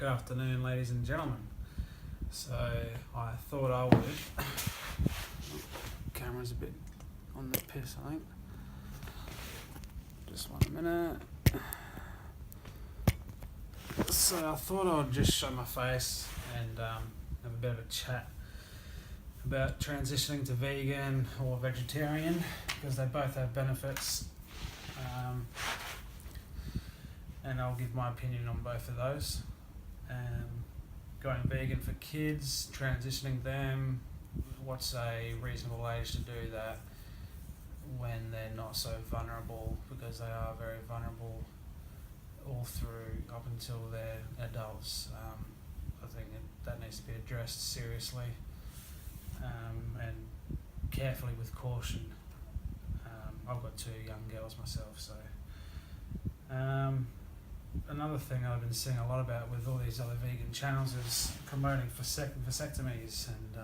Good afternoon, ladies and gentlemen. So I thought I would. Camera's a bit on the piss, I think. Just 1 minute. So I thought I'd just show my face and have a bit of a chat about transitioning to vegan or vegetarian, because they both have benefits. And I'll give my opinion on both of those. Going vegan for kids, transitioning them, what's a reasonable age to do that when they're not so vulnerable, because they are very vulnerable all through up until they're adults. I think that needs to be addressed seriously and carefully with caution. I've got 2 young girls myself, so another thing I've been seeing a lot about with all these other vegan channels is promoting vasectomies, and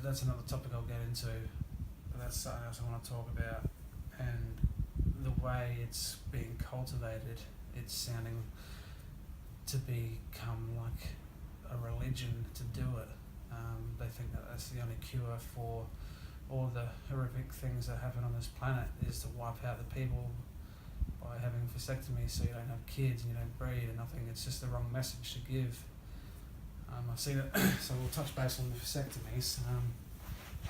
that's another topic I'll get into, but that's something else I want to talk about. And the way it's being cultivated, it's sounding to become like a religion to do it. They think that that's the only cure for all the horrific things that happen on this planet, is to wipe out the people by having vasectomy, so you don't have kids and you don't breed and nothing. It's just the wrong message to give. I've seen it, so we'll touch base on the vasectomies.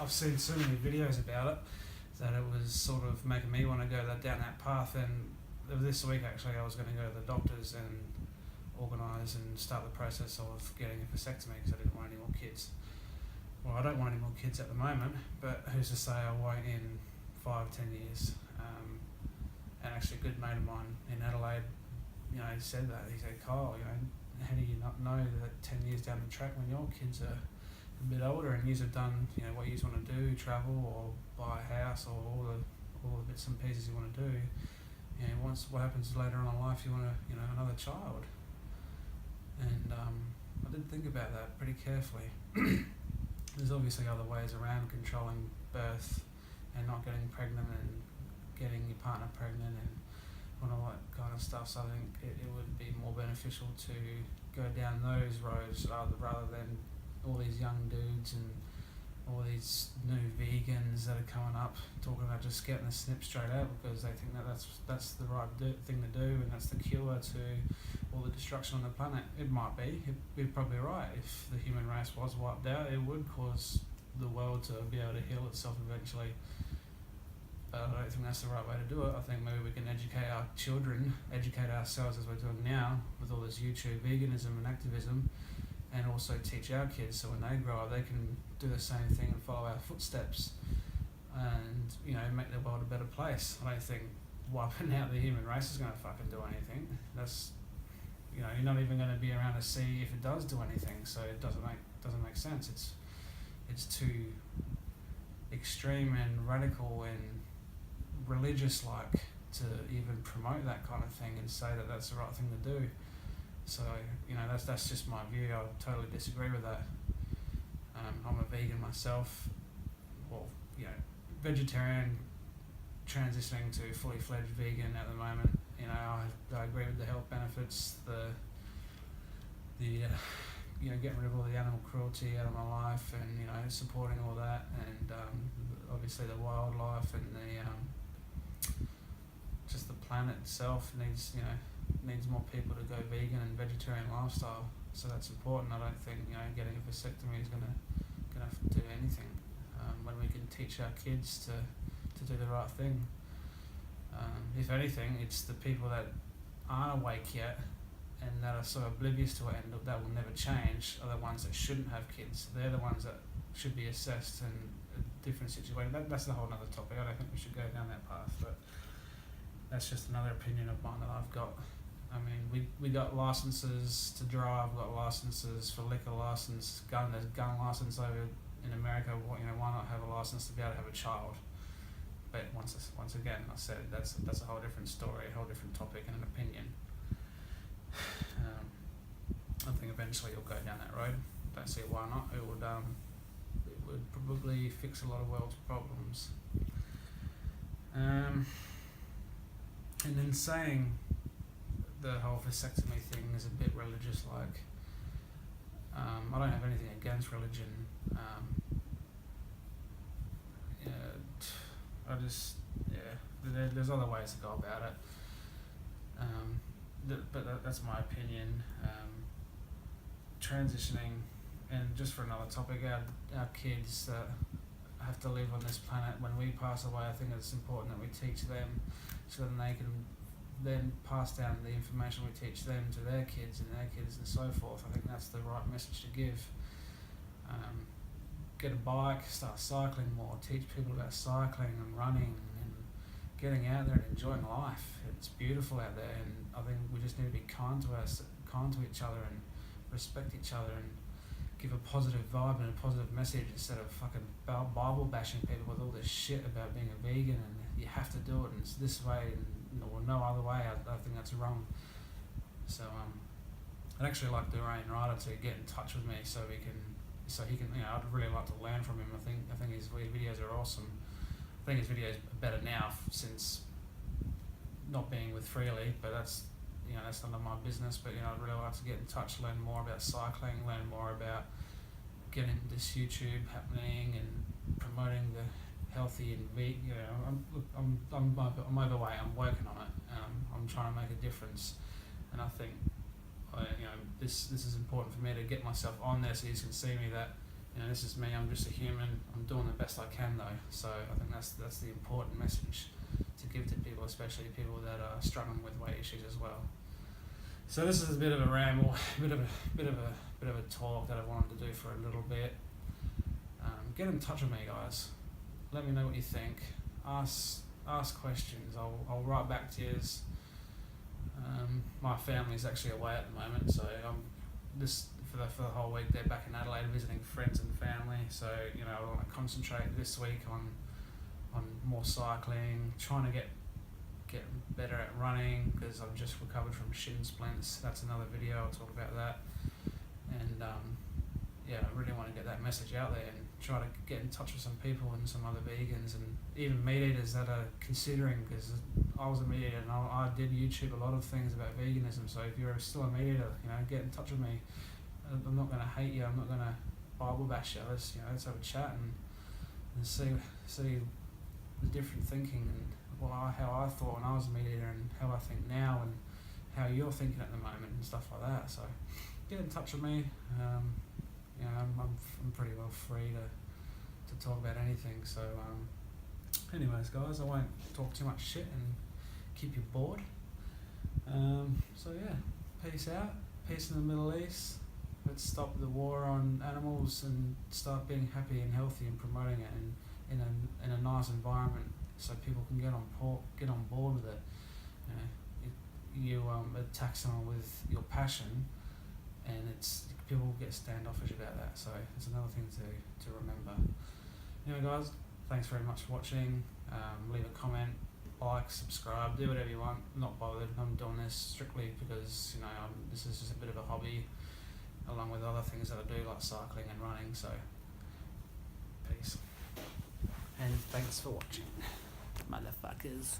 I've seen so many videos about it that it was sort of making me want to go down that path. And this week actually I was going to go to the doctors and organise and start the process of getting a vasectomy, because I didn't want any more kids. Well, I don't want any more kids at the moment, but who's to say I won't in 5-10 years. And actually a good mate of mine in Adelaide, he said that. He said, Kyle, how do you not know that 10 years down the track, when your kids are a bit older and you have done, what you want to do, travel or buy a house or all the bits and pieces you want to do, once what happens later on in life, you want another child. And I did think about that pretty carefully. There's obviously other ways around controlling birth and not getting pregnant and getting your partner pregnant and all that kind of stuff. So I think it would be more beneficial to go down those roads rather than all these young dudes and all these new vegans that are coming up talking about just getting the snip straight out, because they think that that's the right thing to do and that's the cure to all the destruction on the planet. It might be. You're probably right. If the human race was wiped out, it would cause the world to be able to heal itself eventually. I don't think that's the right way to do it. I think maybe we can educate our children, educate ourselves as we're doing now with all this YouTube veganism and activism, and also teach our kids so when they grow up they can do the same thing and follow our footsteps and make the world a better place. I don't think wiping out the human race is going to fucking do anything. That's you're not even going to be around to see if it does do anything, so it doesn't make sense. It's too extreme and radical and religious-like to even promote that kind of thing and say that that's the right thing to do. So that's just my view. I totally disagree with that. I'm a vegan myself. Well, vegetarian, transitioning to fully fledged vegan at the moment. I agree with the health benefits, the getting rid of all the animal cruelty out of my life, and supporting all that, and obviously the wildlife and the just the planet itself needs more people to go vegan and vegetarian lifestyle. So that's important. I don't think getting a vasectomy is gonna do anything when we can teach our kids to do the right thing. If anything, it's the people that aren't awake yet and that are sort of oblivious to it and that will never change are the ones that shouldn't have kids. They're the ones that should be assessed in a different situation. That's a whole other topic. I don't think we should go down that path, but that's just another opinion of mine that I've got. I mean, we got licenses to drive, we've got licenses for liquor license, there's gun license over in America. Why not have a license to be able to have a child? But once again, I said that's a whole different story, a whole different topic and an opinion. I think eventually you'll go down that road. Don't see why not. It would probably fix a lot of world's problems. And then saying the whole vasectomy thing is a bit religious. Like, I don't have anything against religion. I just, there's other ways to go about it. But that's my opinion. Transitioning, and just for another topic, our kids that have to live on this planet when we pass away, I think it's important that we teach them so then they can then pass down the information we teach them to their kids and so forth. I think that's the right message to give. Get a bike, start cycling more, teach people about cycling and running and getting out there and enjoying life. It's beautiful out there, and I think we just need to be kind to each other and respect each other and give a positive vibe and a positive message instead of fucking Bible bashing people with all this shit about being a vegan and you have to do it and it's this way or no other way. I think that's wrong. So I'd actually like the veganrider to get in touch with me so he can, I'd really like to learn from him. I think his videos are awesome. I think his videos are better now since not being with Freely, but that's none of my business. But I'd really like to get in touch, learn more about cycling, learn more about getting this YouTube happening and promoting the healthy and vegan. I'm overweight. I'm working on it. I'm trying to make a difference, and I think this is important for me to get myself on there so you can see me that this is me. I'm just a human. I'm doing the best I can though. So I think that's the important message to give to people, especially people that are struggling with weight issues as well. So this is a bit of a ramble, bit of a talk that I wanted to do for a little bit. Get in touch with me, guys. Let me know what you think. Ask questions. I'll write back to you. My family's actually away at the moment, so for the whole week they're back in Adelaide visiting friends and family. So I want to concentrate this week on more cycling, trying to get better at running because I've just recovered from shin splints. That's another video. I'll talk about that. And I really want to get that message out there and try to get in touch with some people and some other vegans and even meat eaters that are considering, because I was a meat eater and I did YouTube a lot of things about veganism. So if you're still a meat eater, get in touch with me. I'm not going to hate you. I'm not going to Bible bash you. Let's have a chat and see the different thinking and how I thought when I was a meat eater and how I think now and how you're thinking at the moment and stuff like that. So get in touch with me. I'm pretty well free to talk about anything. So anyways, guys, I won't talk too much shit and keep you bored. So yeah, peace out. Peace in the Middle East. Let's stop the war on animals and start being happy and healthy and promoting it in a nice environment so people can get on board with it. You attack someone with your passion, and people get standoffish about that. So it's another thing to remember. Anyway, guys, thanks very much for watching. Leave a comment, like, subscribe, do whatever you want. I'm not bothered. I'm doing this strictly because this is just a bit of a hobby, along with other things that I do like cycling and running. So peace, and thanks for watching, motherfuckers.